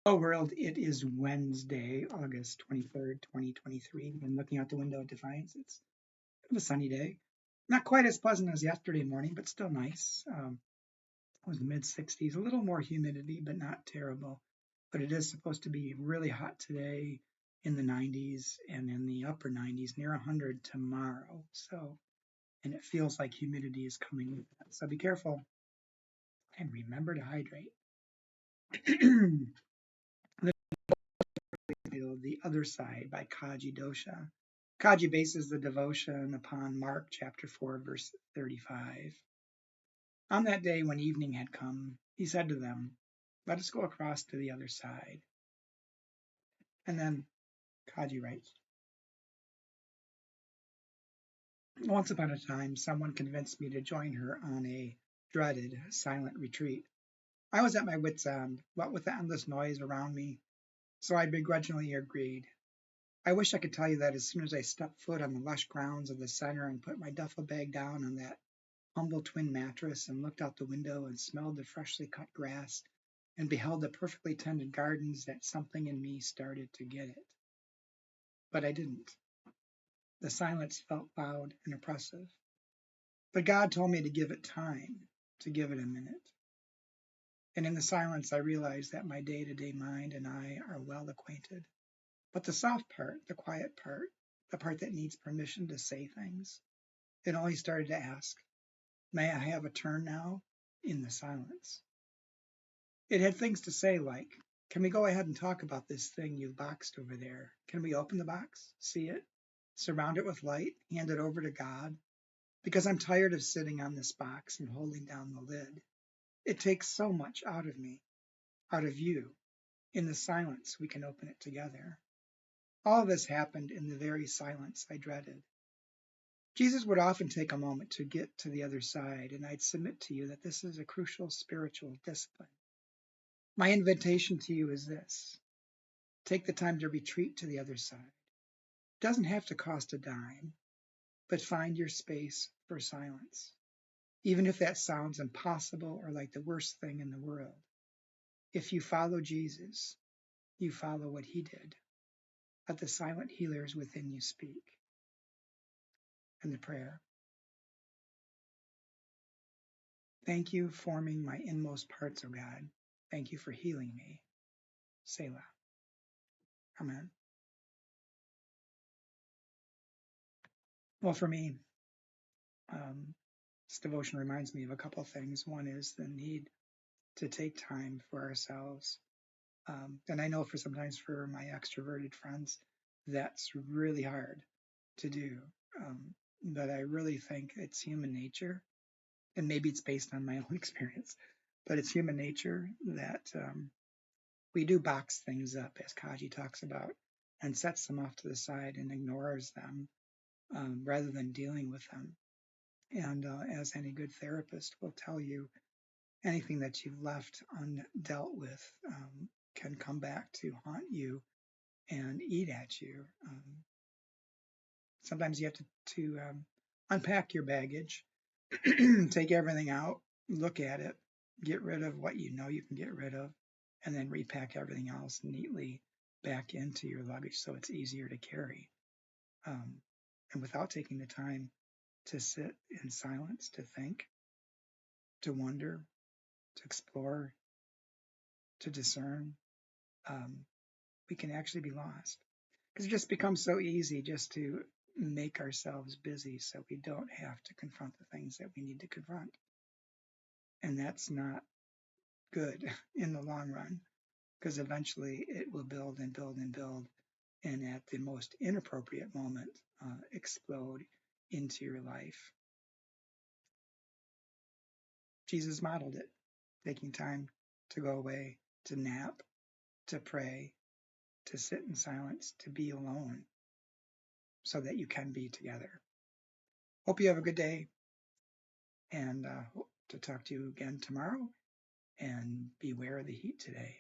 Hello world, it is Wednesday, August 23rd, 2023. I'm looking out the window at Defiance. It's kind of a sunny day. Not quite as pleasant as yesterday morning, but still nice. It was mid 60s, a little more humidity, but not terrible. But it is supposed to be really hot today, in the 90s and in the upper 90s, near 100 tomorrow. And it feels like humidity is coming with that. So be careful and remember to hydrate. The Other Side by Kaji Dosha. Kaji bases the devotion upon Mark chapter 4, verse 35. On that day when evening had come, he said to them, "Let us go across to the other side." And then Kaji writes, "Once upon a time, someone convinced me to join her on a dreaded silent retreat. I was at my wit's end, what with the endless noise around me, so I begrudgingly agreed. I wish I could tell you that as soon as I stepped foot on the lush grounds of the center and put my duffel bag down on that humble twin mattress and looked out the window and smelled the freshly cut grass and beheld the perfectly tended gardens, that something in me started to get it. But I didn't. The silence felt loud and oppressive. But God told me to give it time, to give it a minute. And in the silence, I realized that my day-to-day mind and I are well acquainted. But the soft part, the quiet part, the part that needs permission to say things, it only started to ask, may I have a turn now? In the silence. It had things to say like, can we go ahead and talk about this thing you've boxed over there? Can we open the box, see it, surround it with light, hand it over to God? Because I'm tired of sitting on this box and holding down the lid. It takes so much out of me, out of you. In the silence, we can open it together. All of this happened in the very silence I dreaded. Jesus would often take a moment to get to the other side, and I'd submit to you that this is a crucial spiritual discipline. My invitation to you is this: take the time to retreat to the other side. It doesn't have to cost a dime, but find your space for silence, even if that sounds impossible or like the worst thing in the world. If you follow Jesus, you follow what he did. Let the silent healers within you speak. And the prayer. Thank you for forming my inmost parts, O God. Thank you for healing me. Selah. Amen. Well, for me, this devotion reminds me of a couple of things. One is the need to take time for ourselves. And I know sometimes for my extroverted friends, that's really hard to do. But I really think it's human nature, and maybe it's based on my own experience, but it's human nature that we do box things up, as Kaji talks about, and sets them off to the side and ignores them rather than dealing with them. And as any good therapist will tell you, anything that you've left undealt with can come back to haunt you and eat at you. Sometimes you have to unpack your baggage, take everything out, look at it, get rid of what you know you can get rid of, and then repack everything else neatly back into your luggage so it's easier to carry. And without taking the time to sit in silence, to think, to wonder, to explore, to discern, we can actually be lost. Because it just becomes so easy just to make ourselves busy so we don't have to confront the things that we need to confront. And that's not good in the long run, because eventually it will build and build and build, and at the most inappropriate moment, explode into your life. Jesus modeled it, taking time to go away, to nap, to pray, to sit in silence, to be alone, so that you can be together. Hope you have a good day, and hope to talk to you again tomorrow, and beware of the heat today.